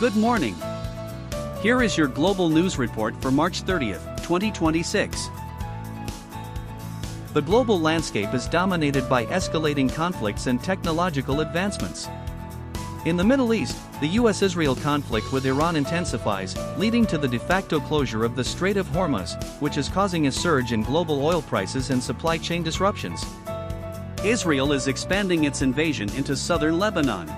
Good morning. Here is your global news report for March 30th, 2026. The global landscape is dominated by escalating conflicts and technological advancements. In the Middle East, the US-Israel conflict with Iran intensifies, leading to the de facto closure of the Strait of Hormuz, which is causing a surge in global oil prices and supply chain disruptions. Israel is expanding its invasion into southern Lebanon.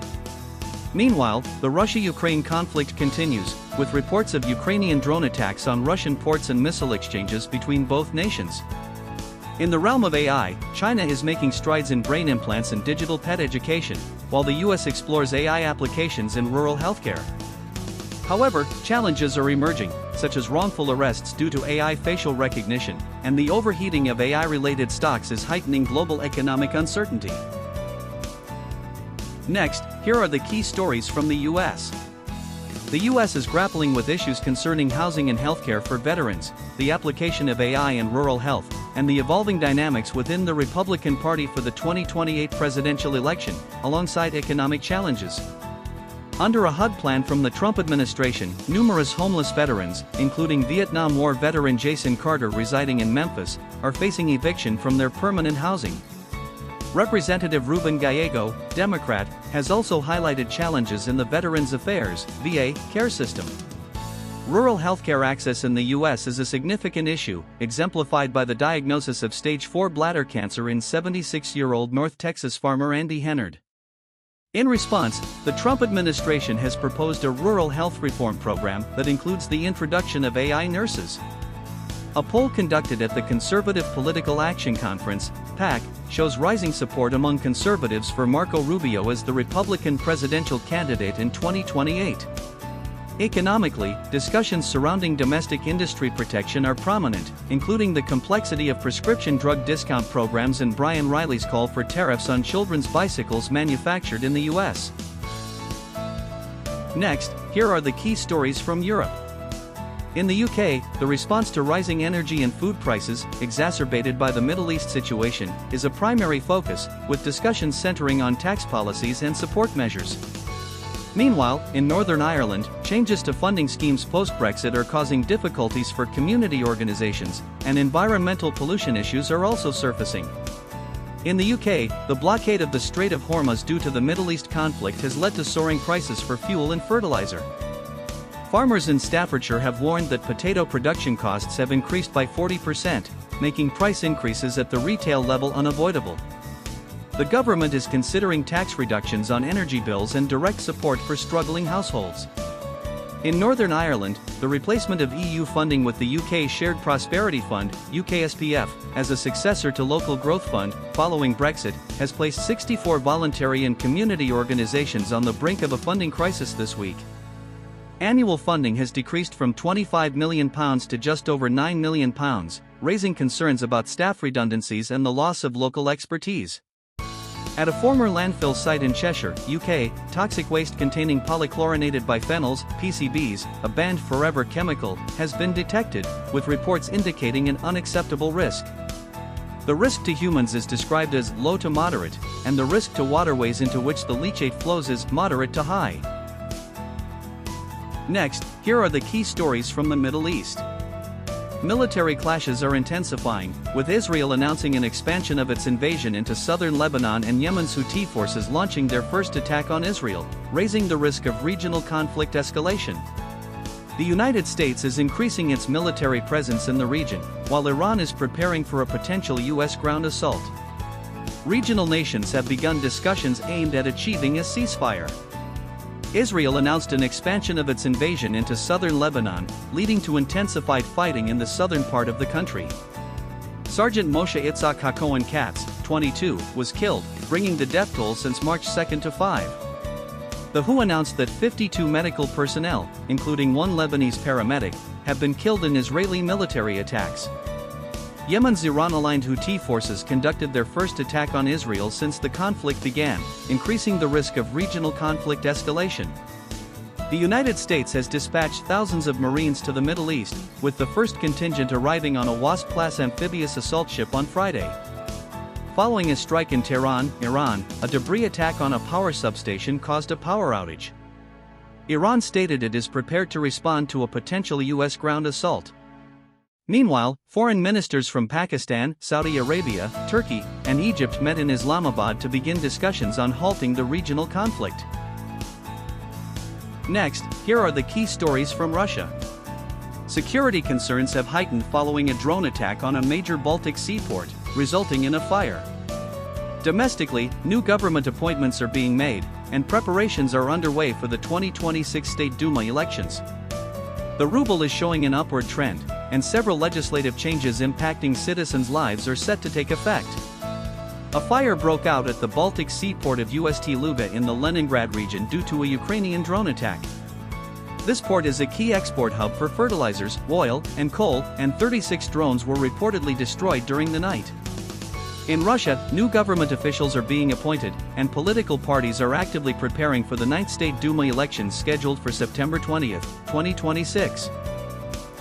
Meanwhile, the Russia-Ukraine conflict continues, with reports of Ukrainian drone attacks on Russian ports and missile exchanges between both nations. In the realm of AI, China is making strides in brain implants and digital pet education, while the US explores AI applications in rural healthcare. However, challenges are emerging, such as wrongful arrests due to AI facial recognition, and the overheating of AI-related stocks is heightening global economic uncertainty. Next, here are the key stories from the US. The US is grappling with issues concerning housing and healthcare for veterans, the application of AI in rural health, and the evolving dynamics within the Republican Party for the 2028 presidential election, alongside economic challenges. Under a HUD plan from the Trump administration, numerous homeless veterans, including Vietnam War veteran Jason Carter residing in Memphis, are facing eviction from their permanent housing. Representative Ruben Gallego, Democrat, has also highlighted challenges in the Veterans Affairs (VA) care system. Rural healthcare access in the U.S. is a significant issue, exemplified by the diagnosis of stage 4 bladder cancer in 76-year-old North Texas farmer Andy Hennard. In response, the Trump administration has proposed a rural health reform program that includes the introduction of AI nurses. A poll conducted at the Conservative Political Action Conference, PAC, shows rising support among conservatives for Marco Rubio as the Republican presidential candidate in 2028. Economically, discussions surrounding domestic industry protection are prominent, including the complexity of prescription drug discount programs and Brian Riley's call for tariffs on children's bicycles manufactured in the U.S. Next, here are the key stories from Europe. In the UK, the response to rising energy and food prices, exacerbated by the Middle East situation, is a primary focus, with discussions centering on tax policies and support measures. Meanwhile, in Northern Ireland, changes to funding schemes post-Brexit are causing difficulties for community organisations, and environmental pollution issues are also surfacing. In the UK, the blockade of the Strait of Hormuz due to the Middle East conflict has led to soaring prices for fuel and fertilizer. Farmers in Staffordshire have warned that potato production costs have increased by 40%, making price increases at the retail level unavoidable. The government is considering tax reductions on energy bills and direct support for struggling households. In Northern Ireland, the replacement of EU funding with the UK Shared Prosperity Fund, UKSPF, as a successor to Local Growth Fund, following Brexit, has placed 64 voluntary and community organisations on the brink of a funding crisis this week. Annual funding has decreased from £25 million to just over £9 million, raising concerns about staff redundancies and the loss of local expertise. At a former landfill site in Cheshire, UK, toxic waste containing polychlorinated biphenyls, PCBs, a banned forever chemical, has been detected, with reports indicating an unacceptable risk. The risk to humans is described as low to moderate, and the risk to waterways into which the leachate flows is moderate to high. Next, here are the key stories from the Middle East. Military clashes are intensifying, with Israel announcing an expansion of its invasion into southern Lebanon and Yemen's Houthi forces launching their first attack on Israel, raising the risk of regional conflict escalation. The United States is increasing its military presence in the region, while Iran is preparing for a potential U.S. ground assault. Regional nations have begun discussions aimed at achieving a ceasefire. Israel announced an expansion of its invasion into southern Lebanon, leading to intensified fighting in the southern part of the country. Sergeant Moshe Itzhak HaKohen Katz, 22, was killed, bringing the death toll since March 2 to 5. The WHO announced that 52 medical personnel, including one Lebanese paramedic, have been killed in Israeli military attacks. Yemen's Iran-aligned Houthi forces conducted their first attack on Israel since the conflict began, increasing the risk of regional conflict escalation. The United States has dispatched thousands of Marines to the Middle East, with the first contingent arriving on a Wasp-class amphibious assault ship on Friday. Following a strike in Tehran, Iran, a debris attack on a power substation caused a power outage. Iran stated it is prepared to respond to a potential U.S. ground assault. Meanwhile, foreign ministers from Pakistan, Saudi Arabia, Turkey, and Egypt met in Islamabad to begin discussions on halting the regional conflict. Next, here are the key stories from Russia. Security concerns have heightened following a drone attack on a major Baltic seaport, resulting in a fire. Domestically, new government appointments are being made, and preparations are underway for the 2026 State Duma elections. The ruble is showing an upward trend, and several legislative changes impacting citizens' lives are set to take effect. A fire broke out at the Baltic seaport of Ust Luga in the Leningrad region due to a Ukrainian drone attack. This port is a key export hub for fertilizers, oil, and coal, and 36 drones were reportedly destroyed during the night. In Russia, new government officials are being appointed, and political parties are actively preparing for the 9th State Duma elections scheduled for September 20, 2026.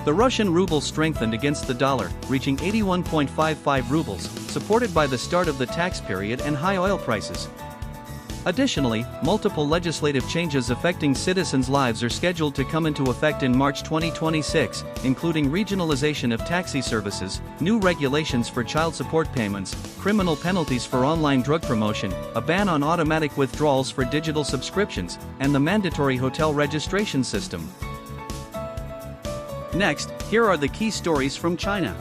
The Russian ruble strengthened against the dollar, reaching 81.55 rubles, supported by the start of the tax period and high oil prices. Additionally, multiple legislative changes affecting citizens' lives are scheduled to come into effect in March 2026, including regionalization of taxi services, new regulations for child support payments, criminal penalties for online drug promotion, a ban on automatic withdrawals for digital subscriptions, and the mandatory hotel registration system. Next, here are the key stories from China.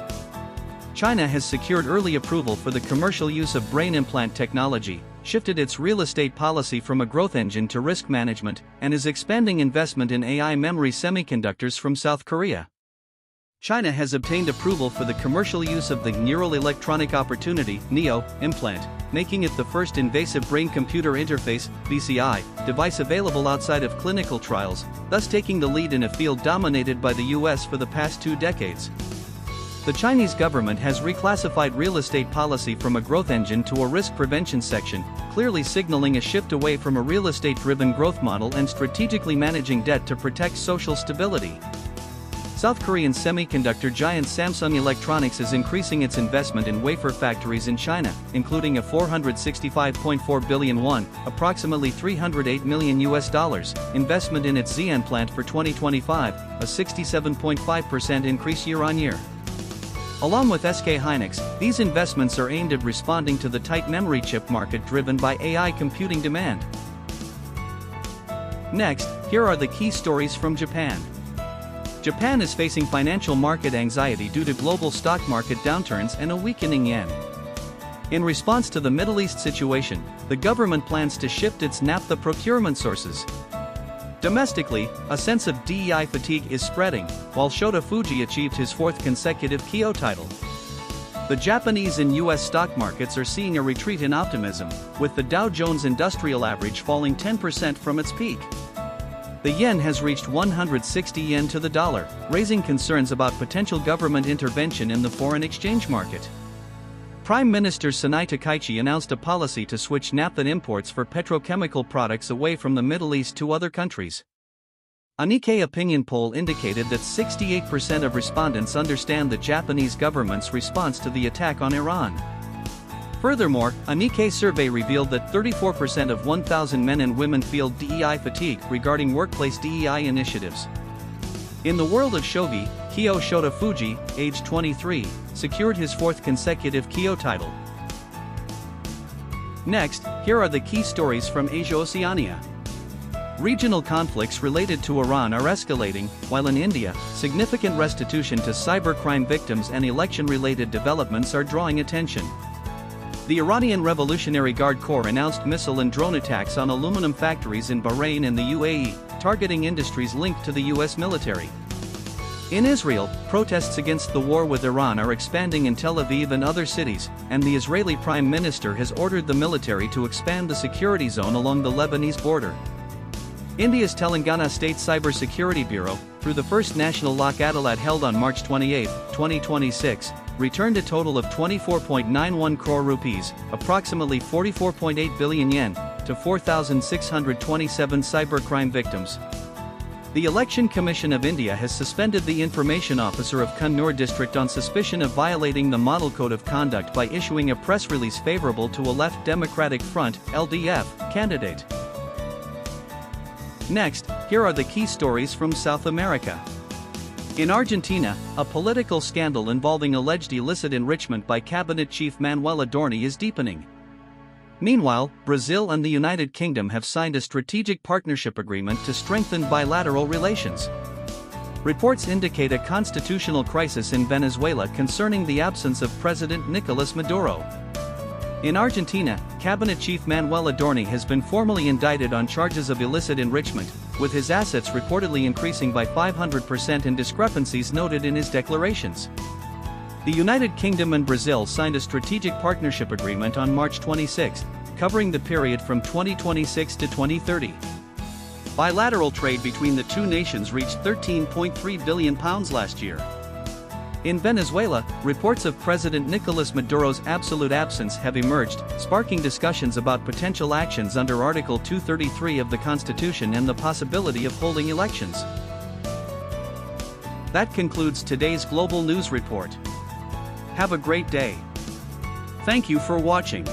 China has secured early approval for the commercial use of brain implant technology, shifted its real estate policy from a growth engine to risk management, and is expanding investment in AI memory semiconductors from South Korea. China has obtained approval for the commercial use of the Neural Electronic Opportunity (NEO) implant, making it the first invasive brain-computer interface (BCI) device available outside of clinical trials, thus taking the lead in a field dominated by the US for the past 2 decades. The Chinese government has reclassified real estate policy from a growth engine to a risk prevention section, clearly signaling a shift away from a real estate-driven growth model and strategically managing debt to protect social stability. South Korean semiconductor giant Samsung Electronics is increasing its investment in wafer factories in China, including a 465.4 billion won, approximately $308 million investment in its Xi'an plant for 2025, a 67.5% increase year-on-year. Along with SK Hynix, these investments are aimed at responding to the tight memory chip market driven by AI computing demand. Next, here are the key stories from Japan. Japan is facing financial market anxiety due to global stock market downturns and a weakening yen. In response to the Middle East situation, the government plans to shift its naphtha procurement sources. Domestically, a sense of DEI fatigue is spreading, while Shota Fuji achieved his 4th consecutive Kyo title. The Japanese and US stock markets are seeing a retreat in optimism, with the Dow Jones Industrial Average falling 10% from its peak. The yen has reached 160 yen to the dollar, raising concerns about potential government intervention in the foreign exchange market. Prime Minister Sanai Takaichi announced a policy to switch naphtha imports for petrochemical products away from the Middle East to other countries. A Nikkei opinion poll indicated that 68% of respondents understand the Japanese government's response to the attack on Iran. Furthermore, a Nikkei survey revealed that 34% of 1,000 men and women feel DEI fatigue regarding workplace DEI initiatives. In the world of shogi, Kyo Shota Fuji, age 23, secured his 4th consecutive Kyo title. Next, here are the key stories from Asia-Oceania. Regional conflicts related to Iran are escalating, while in India, significant restitution to cybercrime victims and election-related developments are drawing attention. The Iranian Revolutionary Guard Corps announced missile and drone attacks on aluminum factories in Bahrain and the UAE, targeting industries linked to the US military. In Israel, protests against the war with Iran are expanding in Tel Aviv and other cities, and the Israeli Prime Minister has ordered the military to expand the security zone along the Lebanese border. India's Telangana State Cybersecurity Bureau, through the first National Lok Adalat held on March 28, 2026, returned a total of 24.91 crore rupees, approximately 44.8 billion yen, to 4,627 cybercrime victims. The Election Commission of India has suspended the Information Officer of Kannur district on suspicion of violating the Model Code of Conduct by issuing a press release favorable to a Left Democratic Front (LDF) candidate. Next, here are the key stories from South America. In Argentina, a political scandal involving alleged illicit enrichment by Cabinet Chief Manuel Adorni is deepening. Meanwhile, Brazil and the United Kingdom have signed a strategic partnership agreement to strengthen bilateral relations. Reports indicate a constitutional crisis in Venezuela concerning the absence of President Nicolas Maduro. In Argentina, Cabinet Chief Manuel Adorni has been formally indicted on charges of illicit enrichment, with his assets reportedly increasing by 500% and discrepancies noted in his declarations. The United Kingdom and Brazil signed a strategic partnership agreement on March 26, covering the period from 2026 to 2030. Bilateral trade between the two nations reached £13.3 billion last year. In Venezuela, reports of President Nicolas Maduro's absolute absence have emerged, sparking discussions about potential actions under Article 233 of the Constitution and the possibility of holding elections. That concludes today's Global News Report. Have a great day. Thank you for watching.